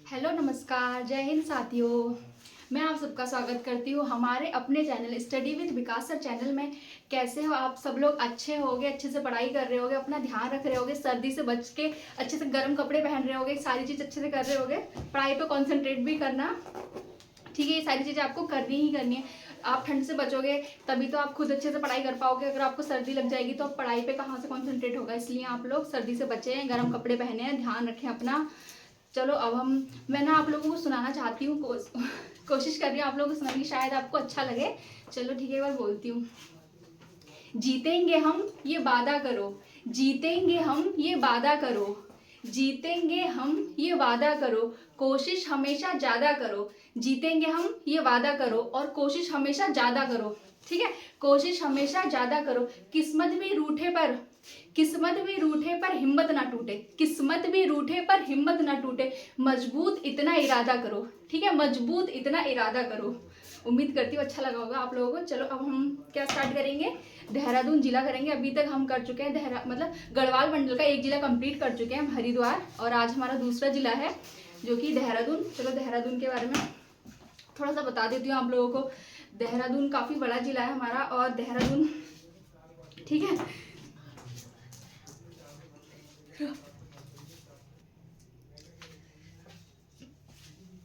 Hello नमस्कार, जय हिंद साथियों। मैं आप सबका स्वागत करती हूँ हमारे अपने channel study with Vikas sir channel में। कैसे हो आप सब लोग? अच्छे होगे, अच्छे से पढ़ाई कर रहे होगे, अपना ध्यान रख रहे होगे, सर्दी से बच के अच्छे से गर्म कपड़े पहन रहे होगे, सारी चीज़ अच्छे से कर रहे होगे। पढ़ाई पे कंसंट्रेट भी करना, ठीक है। ये सारी चीज़ें आपको करनी ही करनी है। आप ठंड से बचोगे तभी तो आप खुद अच्छे से पढ़ाई कर पाओगे। अगर आपको सर्दी लग जाएगी तो आप पढ़ाई पे कहाँ से कंसंट्रेट होगा। इसलिए आप लोग सर्दी से बचें, गर्म कपड़े पहने, ध्यान रखें अपना। चलो अब मैं ना आप लोगों को सुनाना चाहती हूँ, कोशिश कर रही हूँ आप लोगों को सुनाने की, शायद आपको अच्छा लगे। चलो ठीक है, एक बार बोलती हूँ। जीतेंगे हम ये वादा करो, जीतेंगे हम ये वादा करो, जीतेंगे हम ये वादा करो, कोशिश हमेशा ज्यादा करो। जीतेंगे हम ये वादा करो और कोशिश हमेशा ज्यादा करो, ठीक है। कोशिश हमेशा ज्यादा करो। किस्मत भी रूठे पर, किस्मत भी रूठे पर हिम्मत ना टूटे, किस्मत भी रूठे पर हिम्मत ना टूटे, मजबूत इतना इरादा करो, ठीक है। मजबूत इतना इरादा करो। उम्मीद करती हूँ अच्छा लगा होगा आप लोगों को। चलो अब हम क्या स्टार्ट करेंगे, देहरादून जिला करेंगे। अभी तक हम कर चुके हैं मतलब गढ़वाल मंडल का एक जिला कंप्लीट कर चुके हैं हम, हरिद्वार, और आज हमारा दूसरा जिला है जो कि देहरादून। चलो देहरादून के बारे में थोड़ा सा बता देती हूँ आप लोगों को। देहरादून काफ़ी बड़ा जिला है हमारा, और देहरादून, ठीक है।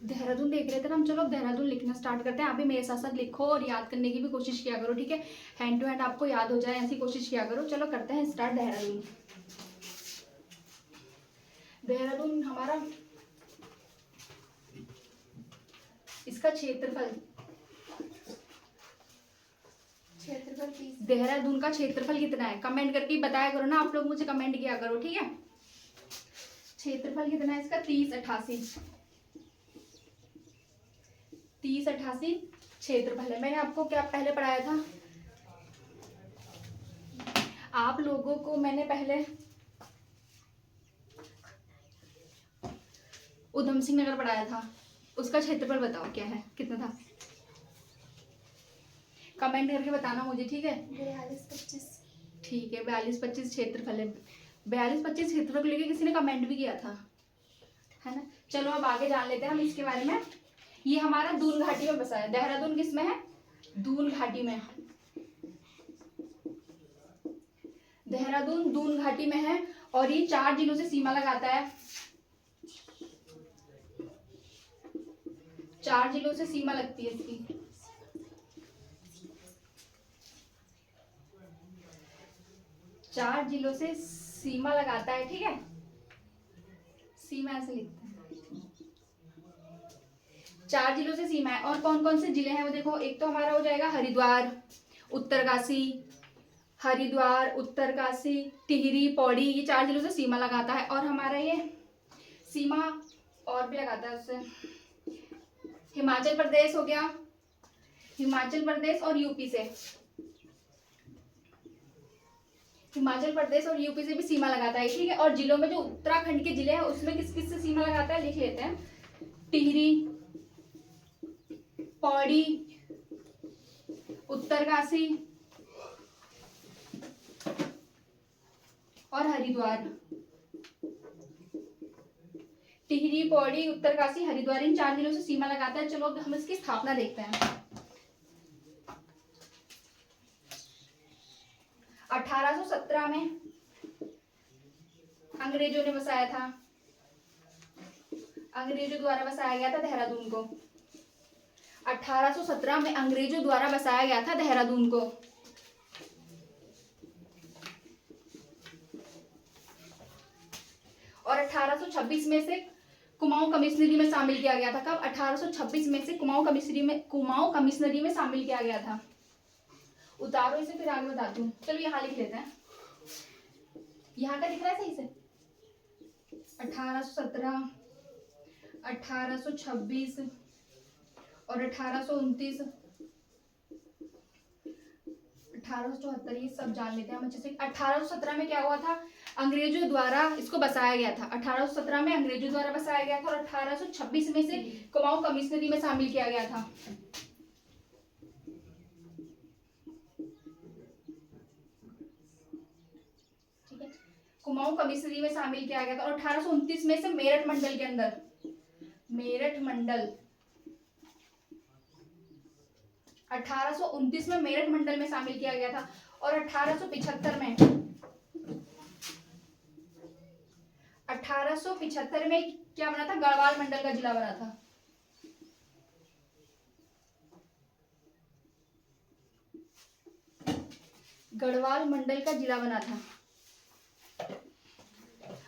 देहरादून देख रहे थे ना हम। चलो अब देहरादून लिखना स्टार्ट करते हैं। आप भी मेरे साथ साथ लिखो और याद करने की भी कोशिश किया करो, ठीक है। हैंड टू हैंड आपको याद हो जाए ऐसी कोशिश किया करो। चलो करते हैं स्टार्ट। देहरादून, देहरादून हमारा, इसका क्षेत्रफल, देहरादून का क्षेत्रफल कितना है कमेंट करके बताया करो ना आप लोग, मुझे कमेंट किया करो, ठीक है। क्षेत्रफल कितना है इसका? 3088, 3088 क्षेत्रफल है। मैंने आपको क्या पहले पढ़ाया था? आप लोगों को मैंने पहले उधम सिंह नगर पढ़ाया था। उसका क्षेत्रफल बताओ क्या है, कितना था? कमेंट करके बताना मुझे, ठीक है। 4225, ठीक है। 4225 क्षेत्रफल है। 4225 क्षेत्रफल को लेके किसी ने कमेंट भी किया था, है ना। चलो अब आगे जान लेते हैं हम इसके बारे में। ये हमारा दून घाटी में बसा है। देहरादून किस में है? दून घाटी में। देहरादून दून घाटी में है और ये 4 जिलों से सीमा लगाता है। 4 जिलों से सीमा लगती है इसकी। 4 जिलों से सीमा लगाता है, ठीक है। सीमा ऐसे लिखते हैं, 4 जिलों से सीमा है। और कौन कौन से जिले हैं वो देखो। एक तो हमारा हो जाएगा हरिद्वार, उत्तरकाशी, हरिद्वार, उत्तरकाशी, टिहरी, पौड़ी, ये 4 जिलों से सीमा लगाता है। और हमारा ये सीमा और भी लगाता है उससे। हिमाचल प्रदेश हो गया, हिमाचल प्रदेश और यूपी से, हिमाचल प्रदेश और यूपी से भी सीमा लगाता है, ठीक है। और जिलों में जो उत्तराखंड के जिले हैं उसमें किस किस से सीमा लगाता है लिख लेते हैं। टिहरी, पौड़ी, उत्तरकाशी और हरिद्वार। टिहरी, पौड़ी, उत्तरकाशी, हरिद्वार, इन 4 जिलों से सीमा लगाता है। चलो हम इसकी स्थापना देखते हैं। 1817 में अंग्रेजों ने बसाया था, अंग्रेजों द्वारा बसाया गया था देहरादून को। 1817 में अंग्रेजों द्वारा बसाया गया था देहरादून को। और 1826 में से कुमाऊं कमिश्नरी में शामिल किया गया था। कब? 1826 में से कुमाऊं कमिश्नरी में शामिल किया गया था। उतारो इसे, फिर आगे बताती हूँ। चलो यहाँ लिख लेते हैं। यहाँ का दिख रहा है सही से? 1817, 1826 और 1829, 1874, ये सब जान लेते हैं हम अच्छे से। 1817 में क्या हुआ था? अंग्रेजों द्वारा इसको बसाया गया था। 1817 में अंग्रेजों द्वारा बसाया गया था और 1826 में से कुमाऊं कमिश्नरी में शामिल किया गया था। ठीक है, कुमाऊं कमिश्नरी में शामिल किया गया था। और 1829 में से मेरठ मंडल के अंदर, मेरठ मंडल 1829 में मेरठ मंडल में शामिल किया गया था। और 1875 में 1875 में क्या बना था? गढ़वाल मंडल का जिला बना था। गढ़वाल मंडल का जिला बना था।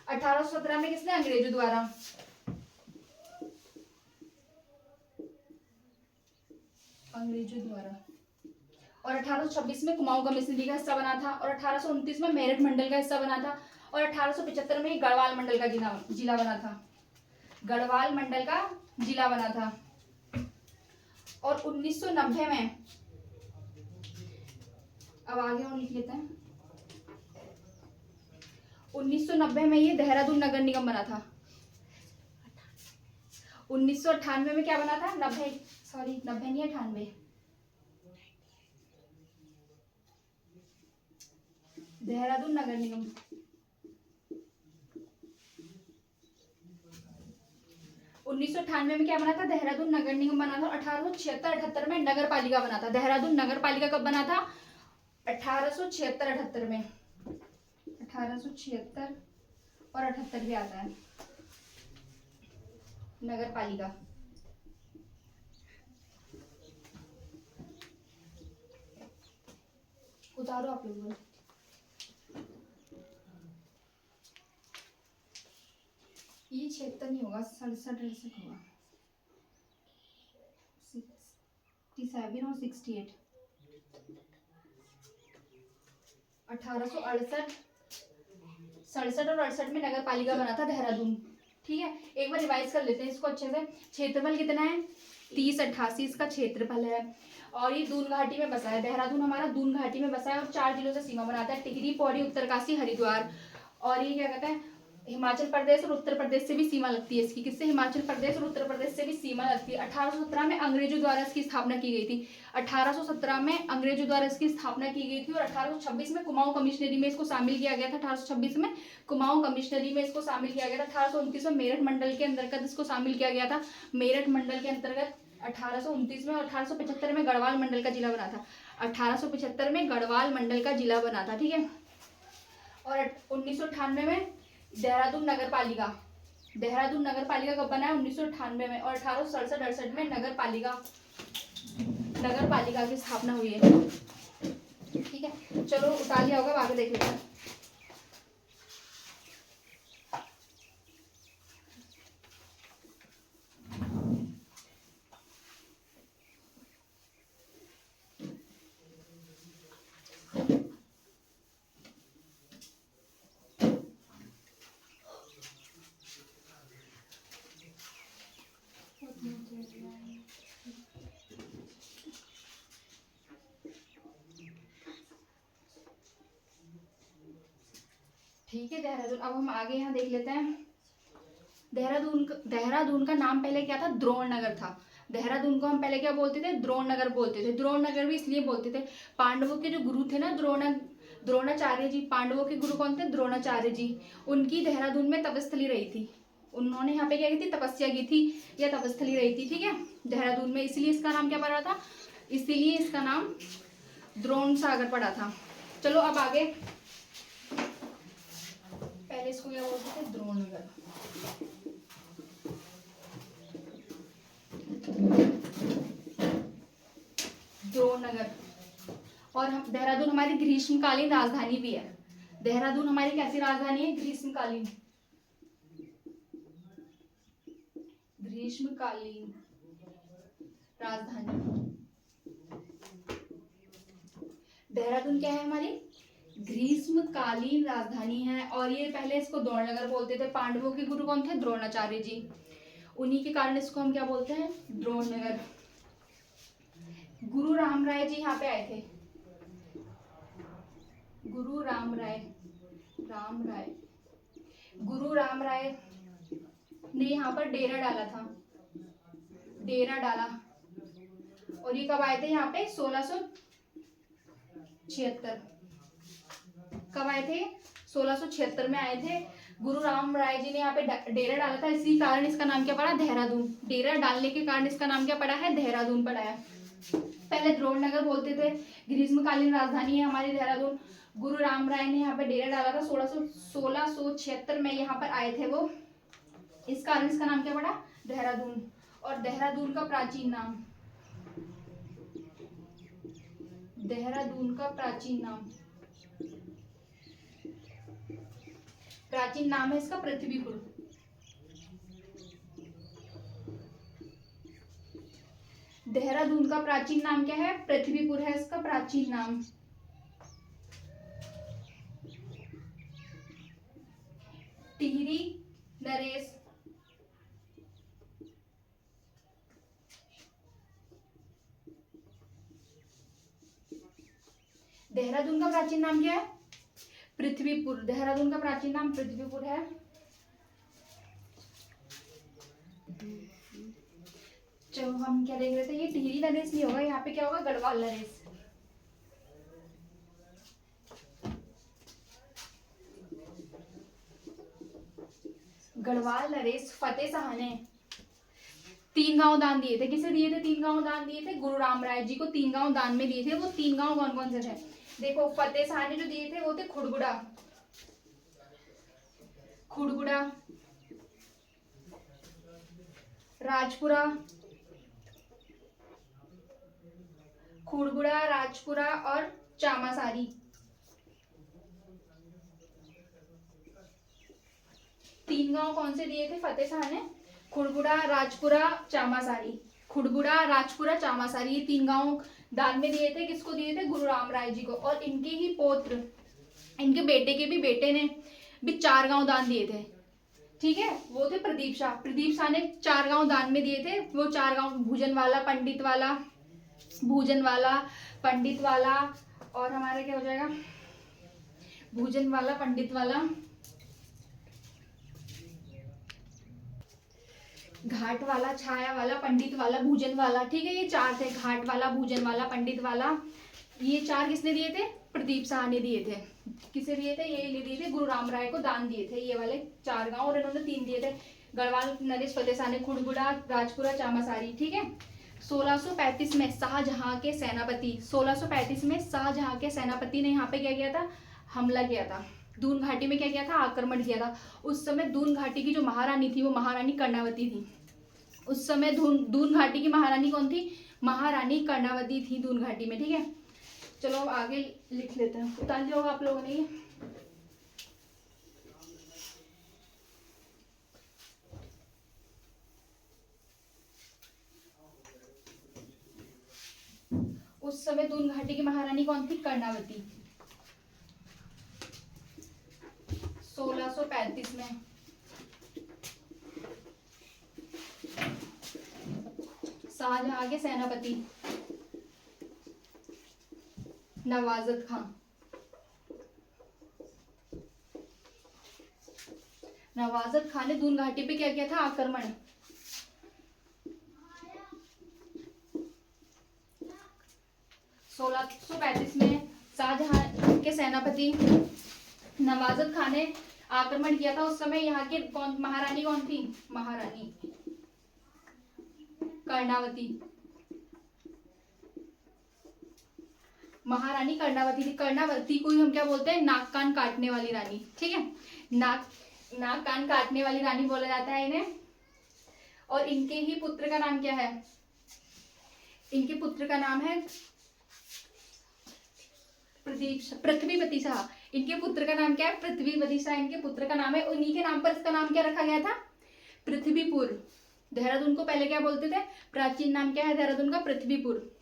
1817 में किसने? अंग्रेजों द्वारा। और 1826 में कुमाऊं कमिश्नरी का हिस्सा बना था। और 1829 में मेरठ मंडल का हिस्सा बना था। और 1875 में गढ़वाल मंडल का जिला बना था। गढ़वाल मंडल का जिला बना था। और 1990 में, अब आगे और लिख लेते हैं, 1990 में ये देहरादून नगर निगम बना था। 1998 में क्या बना था? 90 नहीं 98, देहरादून नगर निगम। 1998 में क्या बना था? देहरादून नगर निगम बना था। 1876-78 में नगर पालिका बना था। देहरादून नगर पालिका कब बना था? 1876-78 में। 1876 और 78 भी आता है नगर पालिका। उतारो आप लोग। ये 76 नहीं होगा, 67 होगा। 67 और 68। 1868, 67 और 68 में नगर पालिका बना था देहरादून। ठीक है, एक बार रिवाइज कर लेते हैं इसको अच्छे से। क्षेत्रफल कितना है? 3088 इसका क्षेत्रफल है। और ये दून घाटी में बसा है। देहरादून हमारा दून घाटी में बसा है और 4 जिलों से सीमा बनाता है, टिहरी, पौड़ी, उत्तरकाशी, हरिद्वार। और ये क्या कहते हैं? हिमाचल प्रदेश और उत्तर प्रदेश से भी सीमा लगती है इसकी। किससे? हिमाचल प्रदेश और उत्तर प्रदेश से भी सीमा लगती है। 1817 में अंग्रेजों द्वारा इसकी स्थापना की गई थी। 1817 में अंग्रेजों द्वारा इसकी स्थापना की गई थी। और 1826 में कुमाऊं कमिश्नरी में इसको शामिल किया गया था। 1826 में कुमाऊं कमिश्नरी में इसको शामिल किया गया था। 1829 में मेरठ मंडल के अंतर्गत इसको शामिल किया गया था। मेरठ मंडल के अंतर्गत 1829 में। और 1875 में गढ़वाल मंडल का जिला बना था। 1875 में गढ़वाल मंडल का जिला बना था। ठीक है। और 1998 में देहरादून नगर पालिका। देहरादून नगर पालिका कब बना है? 1998 में। और 1867-68 में नगर पालिका की स्थापना हुई है। ठीक है, चलो उतार लिया होगा, आगे देख लेते हैं। ठीक है, देहरादून। अब हम आगे यहाँ देख लेते हैं। देहरादून का नाम पहले क्या था? द्रोण नगर था। देहरादून को हम पहले क्या बोलते थे? द्रोण नगर बोलते थे। द्रोण नगर भी इसलिए बोलते थे, पांडवों के जो गुरु थे ना, द्रोणाचार्य जी। पांडवों के गुरु कौन थे? द्रोणाचार्य जी। उनकी देहरादून में तपस्थली रही थी। उन्होंने यहाँ पे क्या की थी? तपस्या की थी या तपस्थली रही थी। ठीक है, देहरादून में। इसलिए इसका नाम क्या पड़ा था? इसीलिए इसका नाम द्रोण सागर पड़ा था। चलो अब आगे, पहले इसको क्या बोलते थे? द्रोण नगर। द्रोण नगर। और हम देहरादून हमारी ग्रीष्मकालीन राजधानी भी है। देहरादून हमारी कैसी राजधानी है? ग्रीष्मकालीन राजधानी। देहरादून क्या है? हमारी ग्रीष्मकालीन राजधानी है। और ये पहले इसको द्रोण नगर बोलते थे। पांडवों के गुरु कौन थे? द्रोणाचार्य जी। उन्हीं के कारण इसको हम क्या बोलते हैं? द्रोण नगर। गुरु राम राय जी यहाँ पे आए थे। गुरु राम राय ने यहाँ पर डेरा डाला था। और ये कब आए थे यहाँ पे? 1676। कब आए थे? 1676 में आए थे। गुरु राम राय जी ने यहाँ पे डेरा डाला था, इसी कारण इसका नाम क्या पड़ा, देहरादून। डेरा डालने के कारण इसका नाम क्या पड़ा है, देहरादून पड़ा है। पहले द्रोणनगर बोलते थे, ग्रीष्मकालीन राजधानी है हमारी देहरादून। गुरु राम राय ने यहाँ पे डेरा डाला था, 1676 में यहाँ पर आए थे वो, इस कारण इसका नाम क्या पड़ा, देहरादून। और देहरादून का प्राचीन नाम, देहरादून का प्राचीन नाम, प्राचीन नाम है इसका पृथ्वीपुर। देहरादून का प्राचीन नाम क्या है, पृथ्वीपुर है इसका प्राचीन नाम। टिहरी नरेश, देहरादून का प्राचीन नाम क्या है, पृथ्वीपुर। देहरादून का प्राचीन नाम पृथ्वीपुर है। चलो हम क्या देख रहे थे, ये टिहरी नरेश नहीं होगा, यहाँ पे क्या होगा, गढ़वाल नरेश। गढ़वाल नरेश फतेह शाह ने 3 गांव दान दिए थे। किसे दिए थे 3 गांव दान दिए थे, गुरु राम राय जी को 3 गांव दान में दिए थे। वो 3 गांव कौन कौन से थे, देखो फतेह शाह ने जो दिए थे वो थे खुड़गुड़ा, खुड़गुड़ा, राजपुरा, खुड़गुड़ा, राजपुरा और चामासारी। 3 गांव कौन से दिए थे फतेह शाह ने, खुड़गुड़ा, राजपुरा, चामासारी। खुड़गुड़ा, राजपुरा, चामासारी, ये 3 गांव दान में दिए थे। किसको दिए थे, गुरु राम राय जी को। और इनके ही पौत्र, इनके बेटे के भी बेटे ने भी 4 गांव दान दिए थे, ठीक है, वो थे प्रदीप शाह। प्रदीप शाह ने 4 गांव दान में दिए थे। वो 4 गांव भूजनवाला, पंडितवाला, भूजनवाला, पंडितवाला और हमारे क्या हो जाएगा, भूजनवाला, पंडितवाला, घाट वाला, छाया वाला, पंडित वाला, भूजन वाला, ठीक है, ये 4 थे, घाट वाला, भूजन वाला, पंडित वाला। ये 4 किसने दिए थे, प्रदीप शाह ने दिए थे। किसे दिए थे, ये दिए थे, गुरु राम राय को दान दिए थे, ये वाले 4 गांव। और इन्होंने 3 दिए थे, गढ़वाल नरेश, फतेह शाह ने खुड़गुड़ा, राजपुरा, चामासारी, ठीक है। 1635 में शाहजहां के सेनापति, 1635 में शाहजहां के सेनापति ने यहाँ पे क्या किया था, हमला किया था। दून घाटी में क्या किया था, आक्रमण किया था। उस समय दून घाटी की जो महारानी थी वो महारानी कर्णावती थी। उस समय दून घाटी की महारानी कौन थी, महारानी कर्णावती थी दून घाटी में, ठीक है। चलो अब आगे लिख लेते हैं, उतार लिया होगा आप लोगों ने ये। उस समय दून घाटी की महारानी कौन थी, कर्णावती। 1635 में शाहजहां के सेनापति नवाजत खां, नवाजत खान ने दून घाटी पे क्या किया था, आक्रमण। 1635 में शाहजहां के सेनापति नवाजत खान ने आक्रमण किया था। उस समय यहाँ के महारानी कौन थी, महारानी कर्णावती, महारानी कर्णावती थी। कर्णावती को ही हम क्या बोलते हैं, नाक कान काटने वाली रानी, ठीक है, नाक कान काटने वाली रानी बोला जाता है इन्हें। और इनके ही पुत्र का नाम क्या है, इनके पुत्र का नाम है पृथ्वीपति शाह। इनके पुत्र का नाम क्या है, पृथ्वीपति शाह इनके पुत्र का नाम है। उन्हीं के नाम पर इसका नाम क्या रखा गया था, पृथ्वीपुर। देहरादून को पहले क्या बोलते थे, प्राचीन नाम क्या है देहरादून का, पृथ्वीपुर।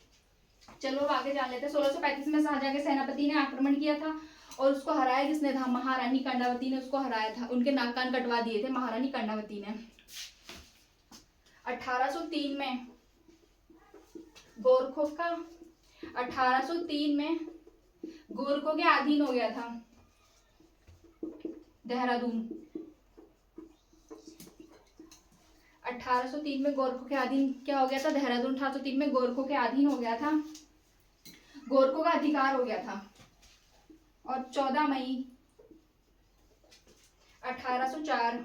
चलो अब आगे जान लेते हैं। 1635 में शाहजहां के सेनापति ने आक्रमण किया था और उसको हराया किसने था, महारानी कर्णावती ने उसको हराया था। उनके नाक कान कटवा दिए थे महारानी कर्णावती ने। 1803 में गोरखों का, 1803 में गोरखों के अधीन हो गया था देहरादून। 1803 में गोरखों के अधीन क्या हो गया था, देहरादून 1803 में गोरखों के अधीन हो गया था, गोरखों का अधिकार हो गया था। और 14 मई 1804,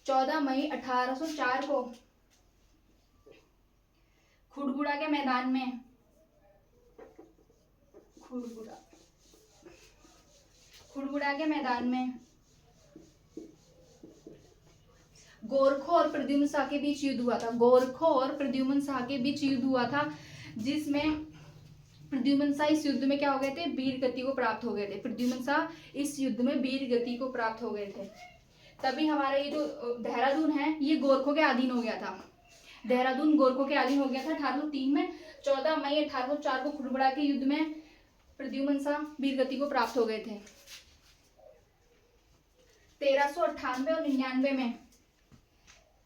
14 मई 1804 को खुड़बुड़ा के मैदान में, खुड़बुड़ा के मैदान में गोरखों और प्रद्युम्न शाह के बीच युद्ध हुआ था। गोरखों और प्रद्युम्न शाह के बीच युद्ध हुआ था, जिसमें प्रद्युम्न शाह इस युद्ध में क्या हो गए थे, वीर गति को प्राप्त हो गए थे। प्रद्युम्न शाह इस युद्ध में वीर गति को प्राप्त हो गए थे। तभी हमारा ये जो देहरादून है ये गोरखों के अधीन हो गया था। देहरादून गोरखों के अधीन हो गया था 1803 में। 14 मई 1804 को खुड़बुड़ा के युद्ध में प्रद्युम्न शाह वीर गति को प्राप्त हो गए थे। 1398 और 99 में,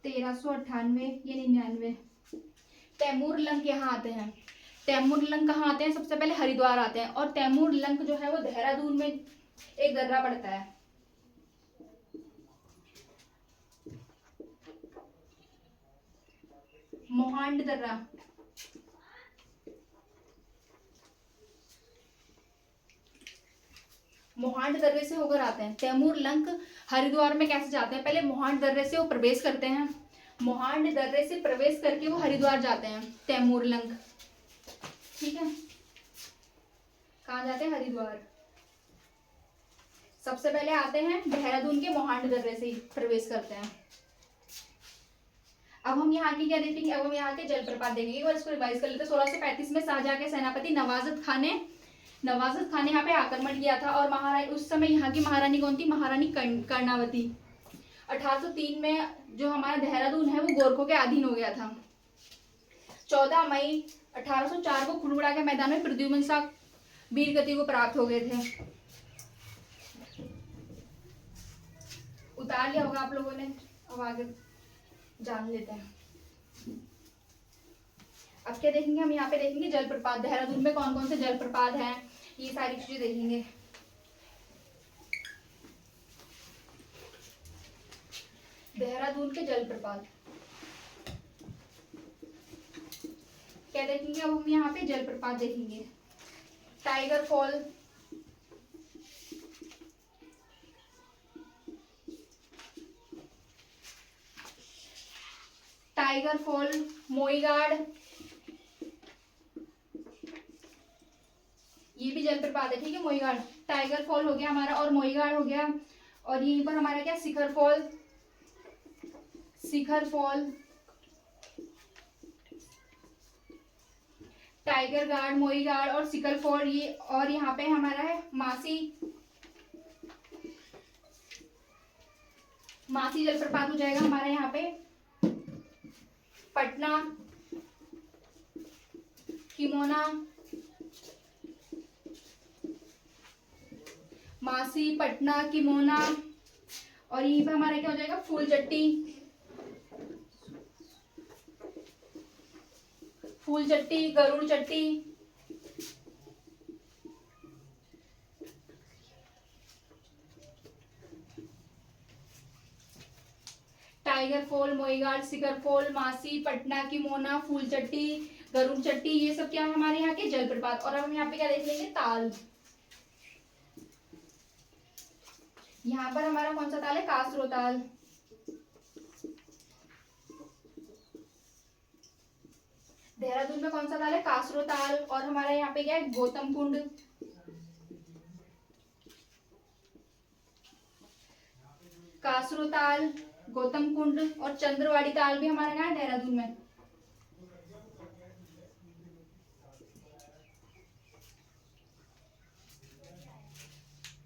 1398 या 99, तैमूर लंक यहाँ आते हैं। तैमूर लंक कहाँ आते हैं, सबसे पहले हरिद्वार आते हैं, और तैमूर लंक जो है वो देहरादून में एक दर्रा पड़ता है। मोहांड दर्रा, मोहांड दर्रे से होकर आते हैं। तैमूर लंक हरिद्वार में कैसे जाते हैं, पहले मोहांड दर्रे से वो प्रवेश करते हैं, मोहांड दर्रे से प्रवेश करके वो हरिद्वार जाते हैं तैमूर लंक, ठीक है। कहाँ जाते हैं, हरिद्वार। सबसे पहले आते हैं देहरादून के मोहांड दर्रे से ही प्रवेश करते हैं। अब हम यहाँ की क्या देखेंगे, अब हम यहाँ के जलप्रपात देखेंगे। एक बार इसको रिवाइज कर लेते हैं। 1635 में शाहजहां के सेनापति नवाजत खान ने यहाँ पे आक्रमण किया था, और महारानी उस समय यहाँ की महारानी कौन थी, महारानी कर्णावती। 1803 में जो हमारा देहरादून है वो गोरखों के अधीन हो गया था। 14 मई 1804 को खुड़बुड़ा के मैदान में प्रद्युम्न शाह वीर गति को प्राप्त हो गए थे। उतार लिया होगा आप लोगों ने, अब आगे जान लेते हैं। अब क्या देखेंगे हम, यहाँ पे देखेंगे जलप्रपात। देहरादून में कौन कौन से जलप्रपात हैं, ये सारी चीजें देखेंगे। देहरादून के जलप्रपात क्या देखेंगे, अब हम यहाँ पे जलप्रपात देखेंगे। टाइगर फॉल, टाइगर फॉल, मोईगाड़, ये भी जलप्रपात है, ठीक है। मोईगाड़, टाइगर फॉल हो गया हमारा, और मोईगाड़ हो गया, और यहीं पर हमारा क्या, शिखर फॉल, शिखर फॉल, टाइगर गार्ड, मोईगाड़ और शिखर फॉल, ये। और यहाँ पे हमारा है मासी, मासी जलप्रपात हो जाएगा हमारा यहाँ पे। पटना, किमोना, मासी, पटना, किमोना, और यहीं पे हमारा क्या हो जाएगा, फूलचट्टी, फूलचट्टी, गरुड़ चट्टी, टाइगर फॉल, मोईगाड़, शिखर फॉल, मासी, पटना, किमोना, फूलचट्टी, गरुड़ चट्टी, ये सब क्या है हमारे यहाँ के जलप्रपात। और अब हम यहाँ पे क्या देख लेंगे, ताल। यहाँ पर हमारा कौन सा ताल है, कासरो ताल। देहरादून में कौन सा ताल है, कासरो ताल। और हमारा यहाँ पे क्या है, गौतम कुंड, कासरो ताल, गौतम कुंड और चंद्रवाड़ी ताल भी हमारा यहाँ है देहरादून में।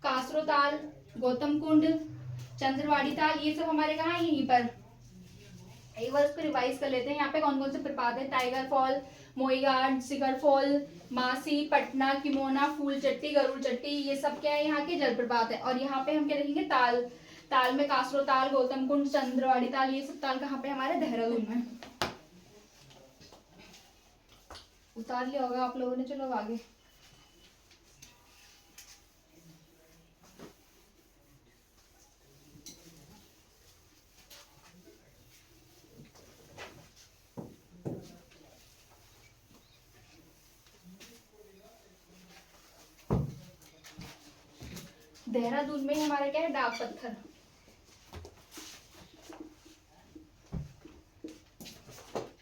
कासरो ताल, गौतम कुंड, चंद्रवाड़ी ताल, ये सब हमारे कहाँ, यहीं पर। एक बार इसको रिवाइज कर लेते हैं। यहाँ पे कौन कौन से प्रपात है, टाइगर फॉल, मोईगाड़, शिखर फॉल, मासी, पटना, किमोना, फूलचट्टी, गरुड़ चट्टी, ये सब क्या है, यहाँ के जलप्रपात है। और यहाँ पे हम क्या देखेंगे, ताल। ताल में कासरो ताल, गौतम कुंड, चंद्रवाड़ी ताल, ये सब ताल कहाँ पे हमारे देहरादून में। उतार लिया होगा आप लोगों ने, चलो आगे। देहरादून में हमारा क्या है, डाक पत्थर।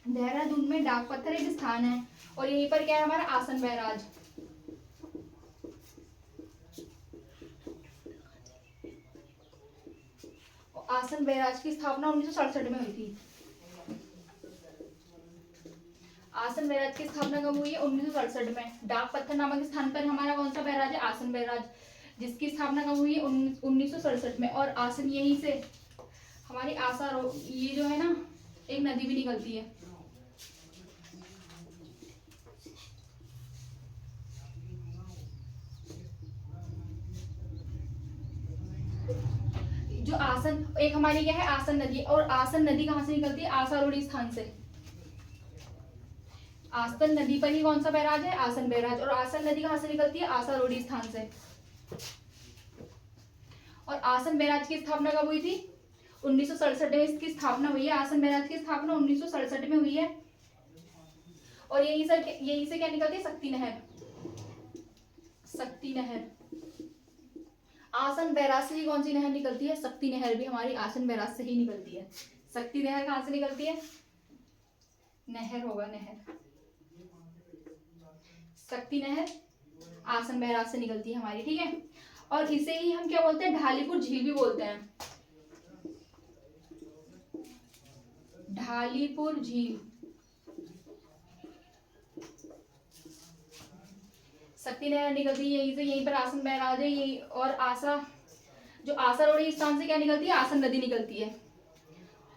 देहरादून में डाक पत्थर एक स्थान है और यहीं पर क्या है हमारा आसन बैराज। आसन बैराज की स्थापना 1967 में हुई थी। आसन बैराज की स्थापना कब हुई है, 1967 में। डाक पत्थर नामक स्थान पर हमारा कौन सा बैराज है, आसन बैराज, जिसकी स्थापना कब हुई है, 1967 में। और आसन, यहीं से हमारी आसा, ये जो है ना, एक नदी भी निकलती है। जो आसन, एक हमारी क्या है आसन नदी, और आसन नदी कहाँ से निकलती है, आसारोड़ी स्थान से। आसन नदी पर ही कौन सा बैराज है, आसन बैराज। और आसन नदी कहाँ से निकलती है, आसारोड़ी स्थान से। और आसन बैराज की स्थापना कब हुई थी, 1967 में इसकी स्थापना हुई है। आसन बैराज की स्थापना 1967 में हुई है। और यहीं से क्या निकलती है, शक्ति नहर। शक्ति नहर, आसन बैराज से ही कौन सी नहर निकलती है, शक्ति नहर भी हमारी आसन बैराज से ही निकलती है। शक्ति नहर कहाँ से निकलती है, नहर होगा, नहर। शक्ति नहर आसन बैराज से निकलती है हमारी, ठीक है। और इसे ही हम क्या बोलते हैं, ढालीपुर झील भी बोलते हैं। ढालीपुर झील, शक्ति नहर निकलती है यहीं से, यहीं पर आसन बैराज है यही। और जो आसारोड़ी स्थान से क्या निकलती है, आसन नदी निकलती है।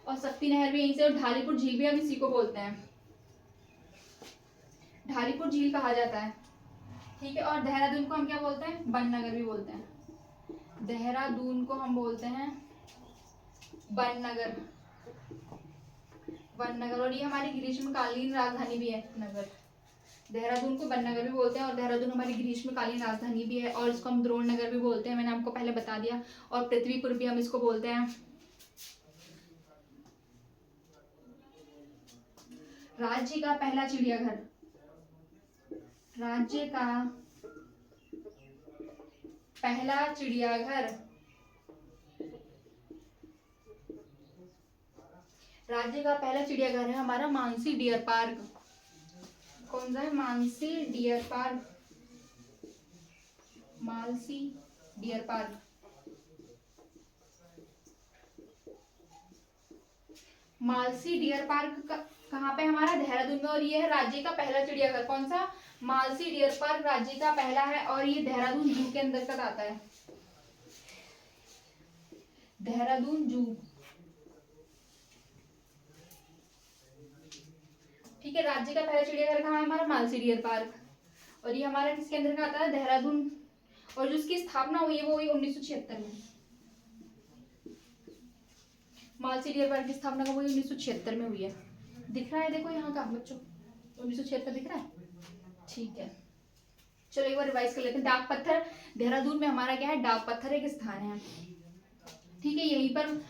और शक्ति नहर भी यहीं से। और ढालीपुर झील भी हम इसी को बोलते हैं, ढालीपुर झील कहा जाता है, ठीक है। और देहरादून को हम क्या बोलते हैं, बननगर भी बोलते हैं। देहरादून को हम बोलते हैं बननगर, बननगर। और ये हमारी ग्रीष्मकालीन राजधानी भी है, नगर। देहरादून को बननगर भी बोलते हैं और देहरादून हमारी ग्रीष्मकालीन राजधानी भी है। और इसको हम द्रोण नगर भी बोलते हैं, मैंने आपको पहले बता दिया। और पृथ्वीपुर भी हम इसको बोलते हैं। राज्य का पहला चिड़ियाघर, राज्य का पहला चिड़ियाघर, राज्य का पहला चिड़ियाघर है हमारा मानसी डियर पार्क। कौन सा है, Mansi deer park, Mansi deer park. Malsi deer park कहाँ पे, हमारा देहरादून में। और ये है राज्य का पहला चिड़ियाघर, कौन सा, मालसी डियर पार्क राज्य का पहला है। और ये देहरादून जू के अंतर्गत आता है, देहरादून जू, ठीक है। राज्य का पहला चिड़ियाघर कहाँ है हमारा, मालसी डियर पार्क। और ये हमारा किसके अंदर आता है, देहरादून। और जिसकी स्थापना हुई है वो हुई 1976 में। मालसी डियर पार्क की स्थापना कब हुई, 1976 में हुई है। दिख रहा है देखो यहाँ का बच्चों, 1976 दिख रहा है, ठीक है। चलो एक बार रिवाइज कर लेते हैं। डाक पत्थर, देहरादून में हमारा क्या है, डाक पत्थर एक स्थान है, ठीक है। यहीं पर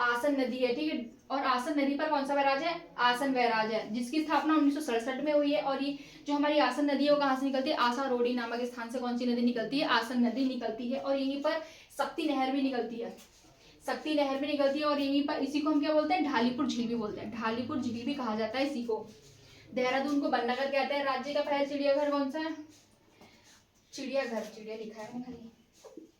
आसन नदी है, ठीक है। और आसन नदी पर कौन सा बैराज है, आसन बैराज है, जिसकी स्थापना 1967 में हुई है। और ये जो हमारी आसन नदी है वो कहाँ से निकलती है, आसारोड़ी नामक स्थान से कौन सी नदी निकलती है, आसन नदी निकलती है। और यहीं पर शक्ति नहर भी निकलती है, शक्ति नहर भी निकलती है। और यहीं पर इसी को हम क्या बोलते हैं, ढालीपुर झील भी बोलते हैं, ढालीपुर झील भी कहा जाता है इसी को। देहरादून को बननगर कहते हैं। राज्य का पहला चिड़ियाघर कौन सा है, चिड़ियाघर, चिड़िया लिखा है खाली,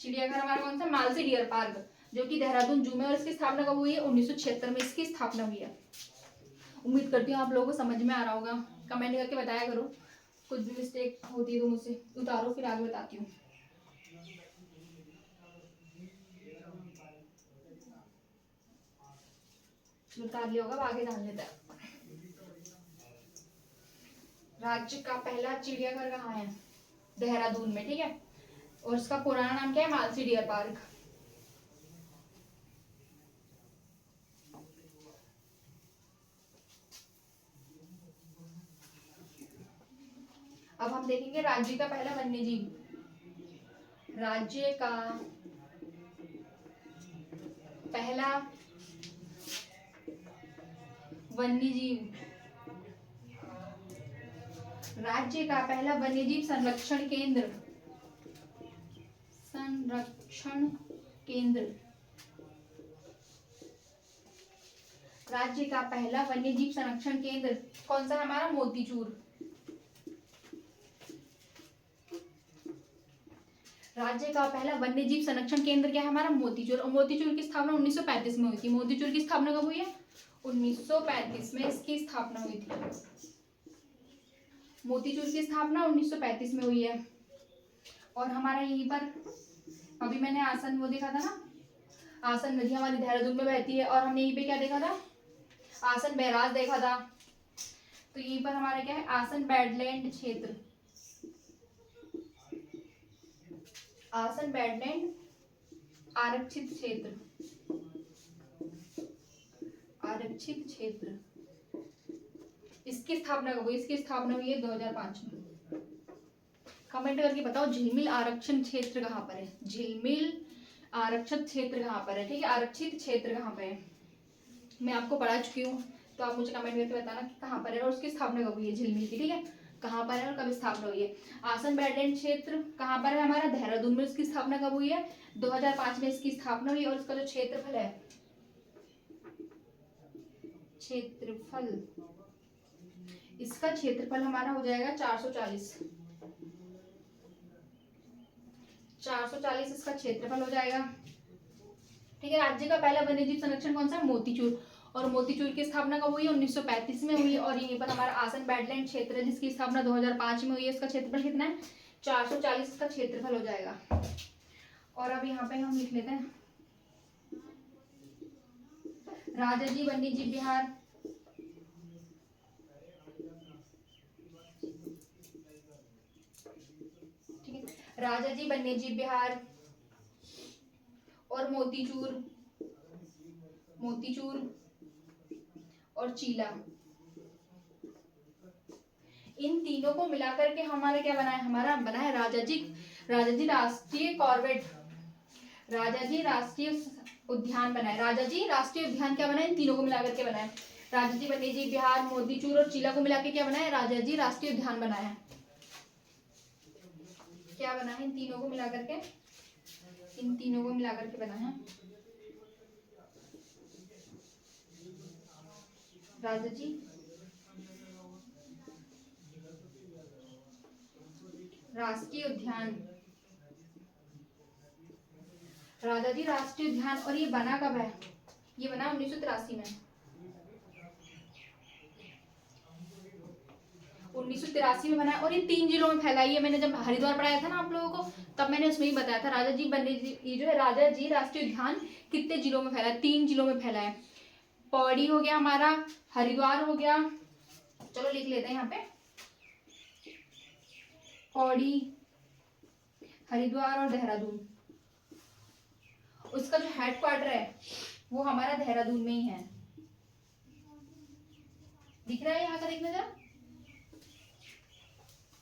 चिड़ियाघर हमारा कौन सा, मालसी डियर पार्क, जो कि देहरादून जू में। और इसकी स्थापना कब हुई है, 1976 में इसकी स्थापना हुई है। उम्मीद करती हूँ आप लोगों को समझ में आ रहा होगा, कमेंट करके बताया करो, कुछ भी मिस्टेक होती है तो मुझसे उतारो, फिर आगे बताती हूँ। उतार लिया होगा, आगे जान लेते हैं। राज्य का पहला चिड़ियाघर कहाँ है, देहरादून में, ठीक है। और इसका पुराना नाम क्या है, मालसी डियर पार्क। अब हम देखेंगे राज्य का पहला वन्य जीव, राज्य का पहला वन्य जीव, राज्य का पहला वन्यजीव संरक्षण केंद्र, संरक्षण संरक्षण केंद्र। राज्य का पहला वन्य जीव संरक्षण केंद्र कौन सा है हमारा? मोतीचूर। राज्य का पहला वन्य जीव संरक्षण केंद्र क्या है हमारा? मोतीचूर। और मोतीचूर की स्थापना 1935 में हुई थी। मोतीचूर की स्थापना कब हुई है? 1935 में इसकी स्थापना हुई थी। मोतीचूर की स्थापना 1935 में हुई है। और हमारा यहीं पर अभी मैंने आसन वो देखा था ना, आसन नदी हमारी देहरादून में बहती है, और हमने यहीं पे क्या देखा था? आसन बैराज देखा था। तो यहीं पर हमारा क्या है? आसन बैडलैंड क्षेत्र, आसन बैडलैंड आरक्षित क्षेत्र, आरक्षित क्षेत्र। इसकी स्थापना कब हुई? इसकी स्थापना हुई है 2005 में। कमेंट करके बताओ झिलमिल आरक्षण क्षेत्र कहाँ पर है? झिलमिल आरक्षित क्षेत्र कहाँ पर है? ठीक है, आरक्षित क्षेत्र कहाँ पर है? मैं आपको पढ़ा चुकी हूँ, तो आप मुझे कमेंट करके बताना कि कहाँ पर है और उसकी स्थापना कब हुई है झिलमिल की। ठीक है, कहाँ पर है और कब स्थापना हुई है। आसन बैडलैंड क्षेत्र कहाँ पर है हमारा? देहरादून में। उसकी स्थापना कब हुई है? 2005 में इसकी स्थापना हुई। और इसका जो क्षेत्रफल है, क्षेत्रफल, इसका क्षेत्रफल हमारा हो जाएगा 440 इसका क्षेत्रफल हो जाएगा। ठीक है, राज्य का पहला वन्यजीव संरक्षण कौन सा? मोतीचूर। और मोतीचूर की स्थापना कब हुई है? 1935 में हुई। और यहीं पर हमारा आसन बैडलैंड क्षेत्र है जिसकी स्थापना 2005 में हुई है। इसका क्षेत्रफल कितना है? 440 इसका क्षेत्रफल हो जाएगा। और अब यहाँ पे हम लिख लेते हैं राजाजी वन्यजीव विहार, ठीक है, राजाजी वन्यजीव विहार और मोतीचूर, मोतीचूर और चीला, इन तीनों को मिलाकर के हमारा क्या बना है? हमारा बना है राजाजी राष्ट्रीय कॉर्बेट, राजाजी राष्ट्रीय उद्यान बना है। राजाजी राष्ट्रीय उद्यान क्या बना है? इन तीनों को मिलाकर के बना है। राजाजी वन्यजीव विहार, मोतीचूर और चीला को मिलाकर क्या बना है? राजाजी राष्ट्रीय उद्यान बना है। क्या बना है? इन तीनों को मिलाकर के, इन तीनों को मिलाकर के बना है राजाजी राष्ट्रीय उद्यान, राजाजी राष्ट्रीय उद्यान। और ये बना कब है? ये बना 1983 में। 1983 में बना है। और ये 3 जिलों में फैला है। मैंने जब हरिद्वार पढ़ाया था ना आप लोगों को, तब मैंने उसमें ही बताया था राजाजी वन्यजीव, ये जो है राजाजी राष्ट्रीय उद्यान कितने जिलों में फैला है? 3 जिलों में फैला है। पौड़ी हो गया हमारा, हरिद्वार हो गया, चलो लिख लेते हैं यहाँ पे, पौड़ी, हरिद्वार और देहरादून। उसका जो हेडक्वार्टर है वो हमारा देहरादून में ही है। दिख रहा है यहाँ का? देखना जरा,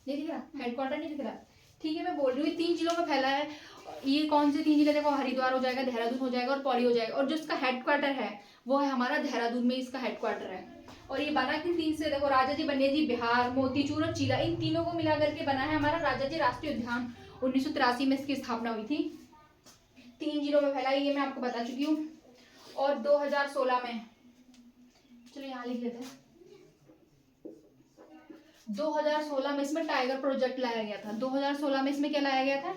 नहीं दिख रहा? हेडक्वार्टर नहीं दिख रहा? ठीक है, मैं बोल रही हूँ 3 जिलों में फैला है। ये कौन से 3 जिले? देखो, हरिद्वार हो जाएगा, देहरादून हो जाएगा और पौड़ी हो जाएगा। और जो इसका हेडक्वार्टर है वो है हमारा देहरादून में, इसका हेडक्वार्टर है। और ये बना किन 3 से? देखो, राजाजी वन्यजीव विहार, मोतीचूर और चीला, इन तीनों को मिलाकर के बना है हमारा राजाजी राष्ट्रीय उद्यान। 1983 में इसकी स्थापना हुई थी। 3 जिलों में फैला, ये मैं आपको बता चुकी हूँ। और 2016 में, चलो यहाँ लिख लेते हैं, 2016 में इसमें टाइगर प्रोजेक्ट लाया गया था। 2016 में इसमें क्या लाया गया था?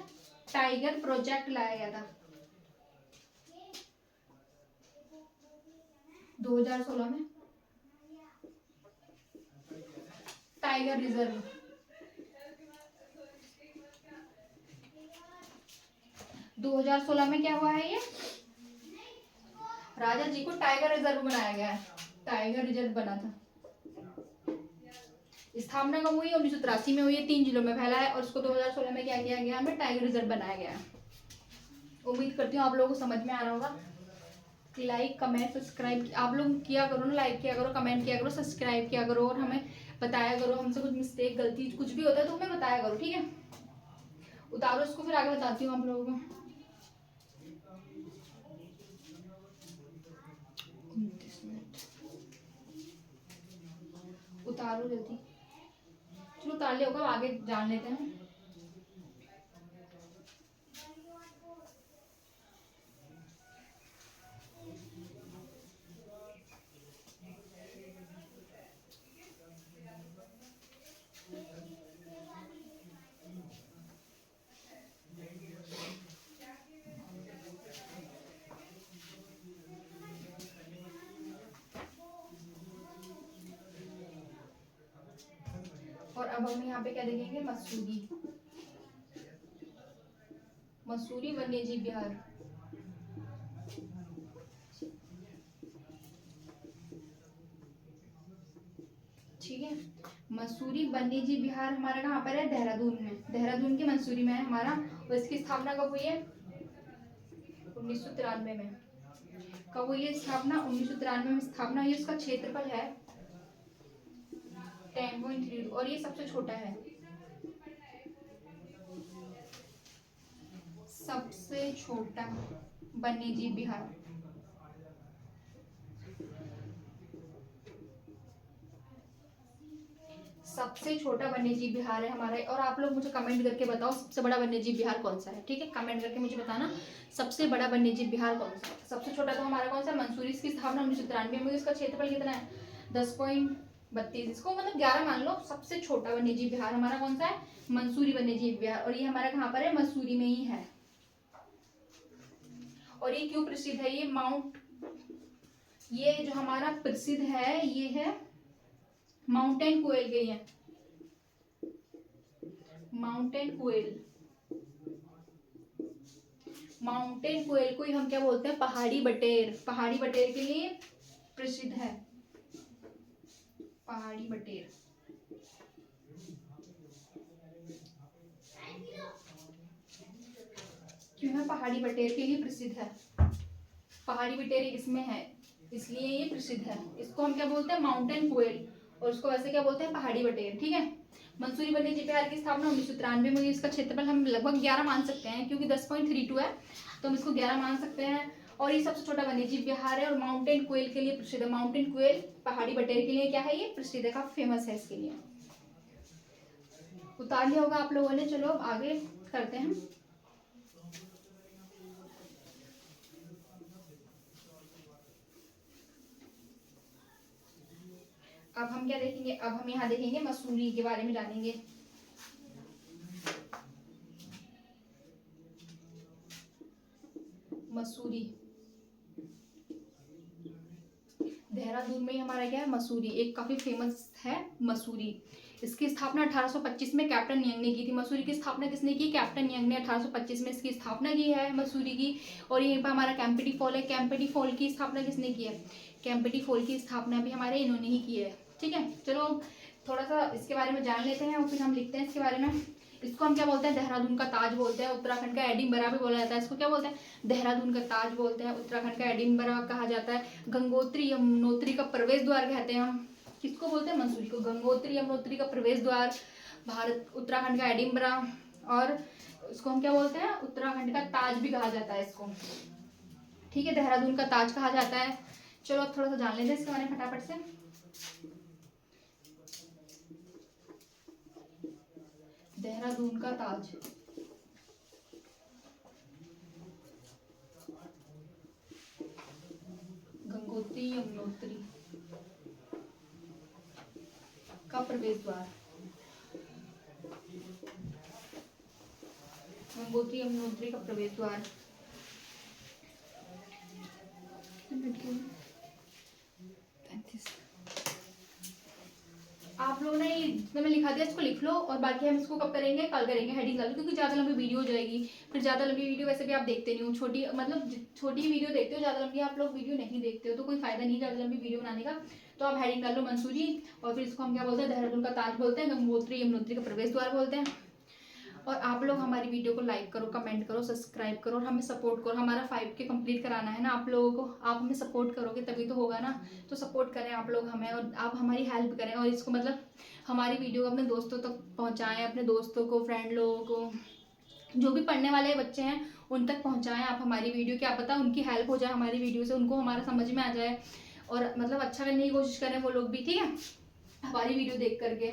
टाइगर प्रोजेक्ट लाया गया था 2016 में। टाइगर रिजर्व, दो 2016 में क्या हुआ है? ये राजा जी को टाइगर रिजर्व बनाया गया है। टाइगर रिजर्व बना था। स्थापना कब हुई? 1983 में हुई है। 3 जिलों में फैला है। और उसको 2016 में क्या किया गया? हमें टाइगर रिजर्व बनाया गया है। उम्मीद करती हूँ आप लोगों को समझ में आ रहा होगा। लाइक, कमेंट, सब्सक्राइब आप लोग किया करो ना, लाइक किया करो, कमेंट किया करो, सब्सक्राइब किया करो, और हमें बताया करो। हमसे कुछ मिस्टेक, गलती कुछ भी होता है तो हमें बताया करो, ठीक है? उतारो इसको, फिर आगे बताती हूँ आप लोगों को। उतारो जल्दी, चलो उतार लिया होगा, आगे जान लेते हैं। और अब हम यहाँ पे क्या देखेंगे, मसूरी, मसूरी वन्यजीव विहार। ठीक है, मसूरी वन्यजीव विहार हमारा कहाँ पर है, देहरादून में, देहरादून के मसूरी में है हमारा। और इसकी स्थापना कब हुई है, 1993 में। कब हुई है स्थापना, 1993 में स्थापना हुई। उसका क्षेत्रफल है 10.3 और ये सबसे छोटा है, सबसे छोटा वन्यजीव विहार। सबसे छोटा वन्यजीव विहार है हमारा। और आप लोग मुझे कमेंट करके बताओ सबसे बड़ा वन्यजीव विहार कौन सा है। ठीक है, कमेंट करके मुझे बताना सबसे बड़ा वन्यजीव विहार कौन सा है। सबसे छोटा तो हमारा कौन सा, मंसूरी। इसकी स्थापना 1993 में। इसका क्षेत्रफल कितना है, 10.32। इसको मतलब 11 मान लो। सबसे छोटा वन्यजीव विहार हमारा कौन सा है, मंसूरी वन्यजीव विहार। और ये हमारा कहाँ पर है, मसूरी में ही है। और ये क्यों प्रसिद्ध है, ये माउंट, ये जो हमारा प्रसिद्ध है ये है माउंटेन क्वेल के लिए, माउंटेन क्वेल। माउंटेन क्वेल को ही हम क्या बोलते हैं, पहाड़ी बटेर। पहाड़ी बटेर के लिए प्रसिद्ध है, पहाड़ी बटेर। क्यों है, पहाड़ी बटेर के लिए प्रसिद्ध है। पहाड़ी बटेर इसमें है इसलिए ये प्रसिद्ध है। इसको हम क्या बोलते हैं, माउंटेन क्वेल। और उसको वैसे क्या बोलते हैं, पहाड़ी बटेर। ठीक है, मंसूरी वन्यजीव विहार की स्थापना 1993 में हुई। इसका क्षेत्रफल हम लगभग 11 मान सकते हैं, क्योंकि 10.32 है तो हम इसको 11 मान सकते हैं। और ये सबसे छोटा वन्यजीव विहार है और माउंटेन क्वेल के लिए प्रसिद्ध है। माउंटेन क्वेल पहाड़ी बटेर के लिए क्या है, ये प्रसिद्ध है, काफी फेमस है इसके लिए। उतार लिया होगा आप लोगों ने। चलो अब आगे करते हैं। अब हम क्या देखेंगे, अब हम यहाँ देखेंगे मसूरी के बारे में जानेंगे। मसूरी, देहरादून में हमारा क्या है, मसूरी। एक काफी फेमस है मसूरी। इसकी स्थापना 1825 में कैप्टन यंग ने की थी। मसूरी की स्थापना किसने की, कैप्टन यंग ने 1825 में इसकी स्थापना की है मसूरी की। और यहीं पर हमारा कैंपटी फॉल है। कैंपटी फॉल की स्थापना किसने की है, कैंपटी फॉल की स्थापना भी हमारे इन्होंने ही की है। ठीक है, चलो थोड़ा सा इसके बारे में जान लेते हैं और फिर हम लिखते हैं इसके बारे में। इसको हम क्या बोलते हैं, देहरादून का ताज बोलते हैं। उत्तराखंड का एडिनबरा भी बोला जाता है। इसको क्या बोलते हैं, देहरादून का ताज बोलते हैं। उत्तराखंड का एडिनबरा कहा जाता है। गंगोत्री यमुनोत्री का प्रवेश द्वार कहते हैं हम। किसको बोलते हैं, मंसूरी को। गंगोत्री यमुनोत्री का प्रवेश द्वार, भारत उत्तराखंड का एडिनबरा। और इसको हम क्या बोलते हैं, उत्तराखंड का ताज भी कहा जाता है इसको। ठीक है, देहरादून का ताज कहा जाता है। चलो अब थोड़ा सा जान लेते हैं इसके बारे में फटाफट से। देहरादून का ताज, गंगोत्री यमुनोत्री का प्रवेश द्वार, गंगोत्री यमुनोत्री का प्रवेश द्वार। आप लोगों ने जितना मैं लिखा दिया इसको लिख लो। और बाकी हम इसको कब करेंगे, कल करेंगे, हेडिंग डालो, क्योंकि ज़्यादा लंबी वीडियो हो जाएगी। फिर ज़्यादा लंबी वीडियो वैसे भी आप देखते नहीं हो, छोटी मतलब छोटी वीडियो देखते हो, ज़्यादा लंबी आप लोग वीडियो नहीं देखते हो, तो कोई फायदा नहीं ज़्यादा लंबी वीडियो बनाने का। तो आप हेडिंग डालो मंसूरी। और फिर इसको हम क्या बोलते हैं, देहरादून का ताज बोलते हैं, गंगोत्री यमुनोत्री का प्रवेश द्वार बोलते हैं। और आप लोग हमारी वीडियो को लाइक करो, कमेंट करो, सब्सक्राइब करो और हमें सपोर्ट करो। हमारा 5K कंप्लीट कराना है ना आप लोगों को। आप हमें सपोर्ट करोगे तभी तो होगा ना। तो सपोर्ट करें आप लोग हमें और आप हमारी हेल्प करें। और इसको मतलब हमारी वीडियो को अपने दोस्तों तक पहुँचाएँ, अपने दोस्तों को, फ्रेंड लोगों को, जो भी पढ़ने वाले बच्चे हैं उन तक पहुँचाएँ आप हमारी वीडियो। क्या पता उनकी हेल्प हो जाए हमारी वीडियो से, उनको हमारा समझ में आ जाए और मतलब अच्छा करने की कोशिश करें वो लोग भी। ठीक है, हमारी वीडियो देख करके।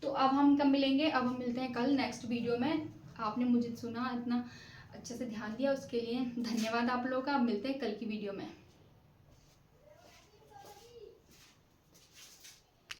तो अब हम कब मिलेंगे, अब हम मिलते हैं कल नेक्स्ट वीडियो में। आपने मुझे सुना, इतना अच्छे से ध्यान दिया उसके लिए धन्यवाद आप लोगों का। अब मिलते हैं कल की वीडियो में।